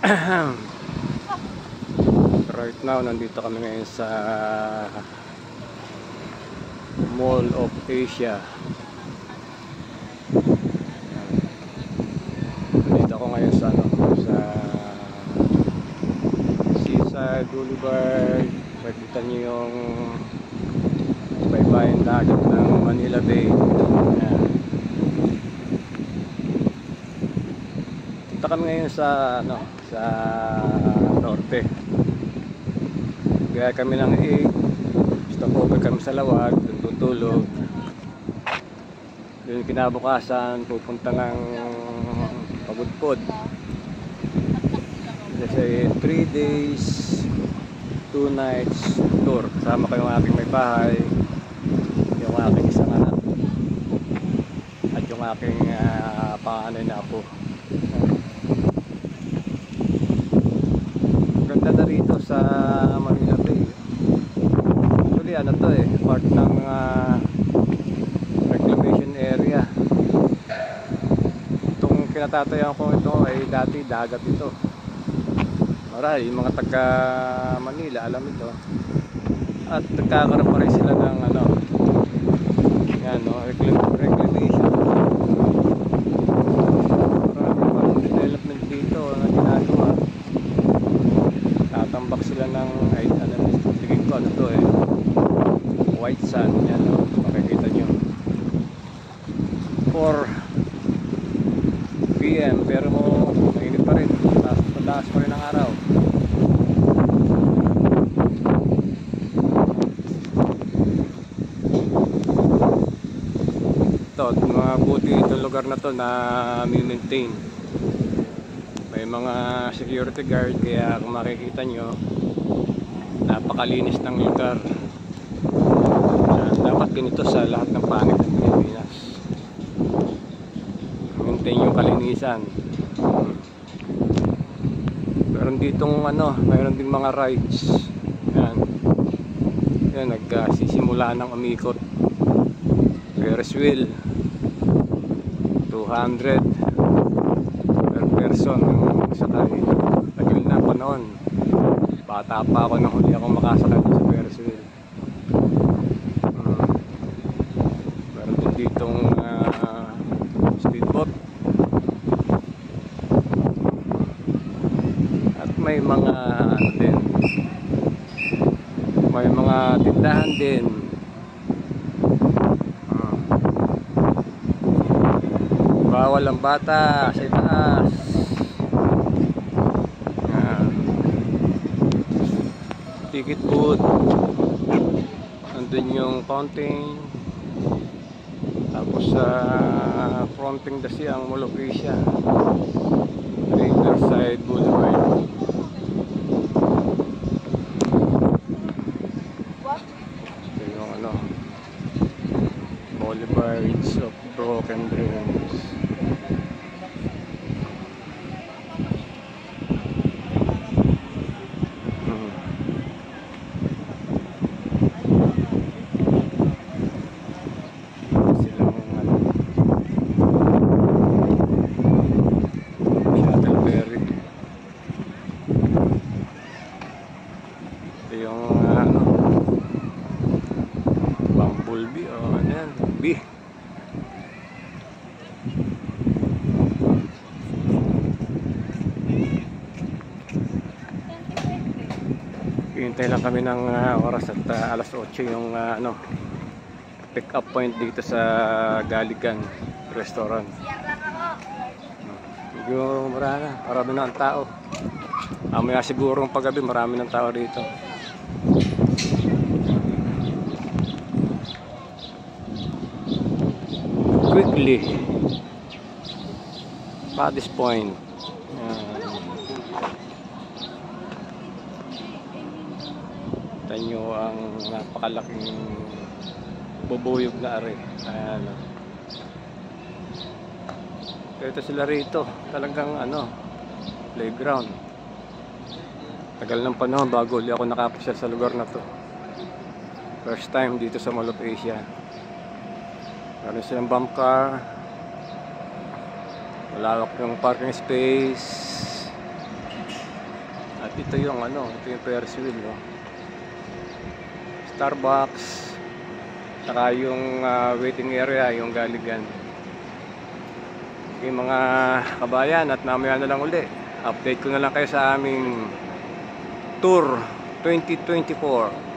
Right now, nandito kami ngayon sa Mall of Asia. Nandito ako ngayon sa sa Seaside Boulevard. Makikita niyo yung baybayin dagat ng Manila Bay. Ayan. Punta kami ngayon sa sa norte. Kaya kami ng 8, stopover kami sa Lawag, dun tutulog. Dun kinabukasan, pupunta ng Pagudpod. Kasi 3 days, 2 nights tour. Kasama ko yung aking may bahay, yung aking isang anak, at yung aking panganay na apo. Ganda na rito sa Manila Bay. Actually to part ng reclamation area. Itong kinatatayan ko ito ay dati dagat ito. Marami yung mga taga Manila alam ito. At nagkakaroon pa rin sila ng reclamation. Marami pa development dito na ginagawa. Tatambak sila ng tingin ko white sand. Yan makikita nyo 4 PM pero mainit pa rin, mataas pa rin ang araw. Ito, mabuti itong lugar na to na maintain. May mga security guard, kaya kung makikita nyo, napakalinis ng lugar. Dapat ganito sa lahat ng panig ng Pilipinas. Maintain yung kalinisan. Meron ditong mayroon ding mga rides. Yan, nagsisimula ng umikot. Ferris wheel, 200 per person ang sakay. Tagal na panahon. Bata pa ako nang huli akong makasakay sa Ferris wheel. Meron din ditong speedboat. At may mga may mga tindahan din. Bawal ang bata sa itaas. Ticket booth. Nandun yung fountain. Tapos sa fronting dasi ang Mall of Asia, Riverside Boulevard. Ito yung Boulevards of Broken Dreams. Bumblebee bee. Hintay lang kami ng oras at alas 8 yung pick up point dito sa Galigan Restaurant. Medyo marami na ang tao. Mamaya sigurong paggabi marami ng tao dito. Quickly Paddy's Point. Kita nyo ang napakalaking bubuyog na are. Ayan. Ito sila rito, talagang playground. Tagal ng panahon bago ulit ako nakapasyal sa lugar na to. First time dito sa Mall of Asia. Meron silang bump car, malawak yung parking space, Ito yung ano, ito yung Ferris wheel, no? Starbucks, saka yung waiting area, yung Galigan. Yung mga kabayan, at mamaya na lang uli update ko na lang kayo sa aming tour 2024.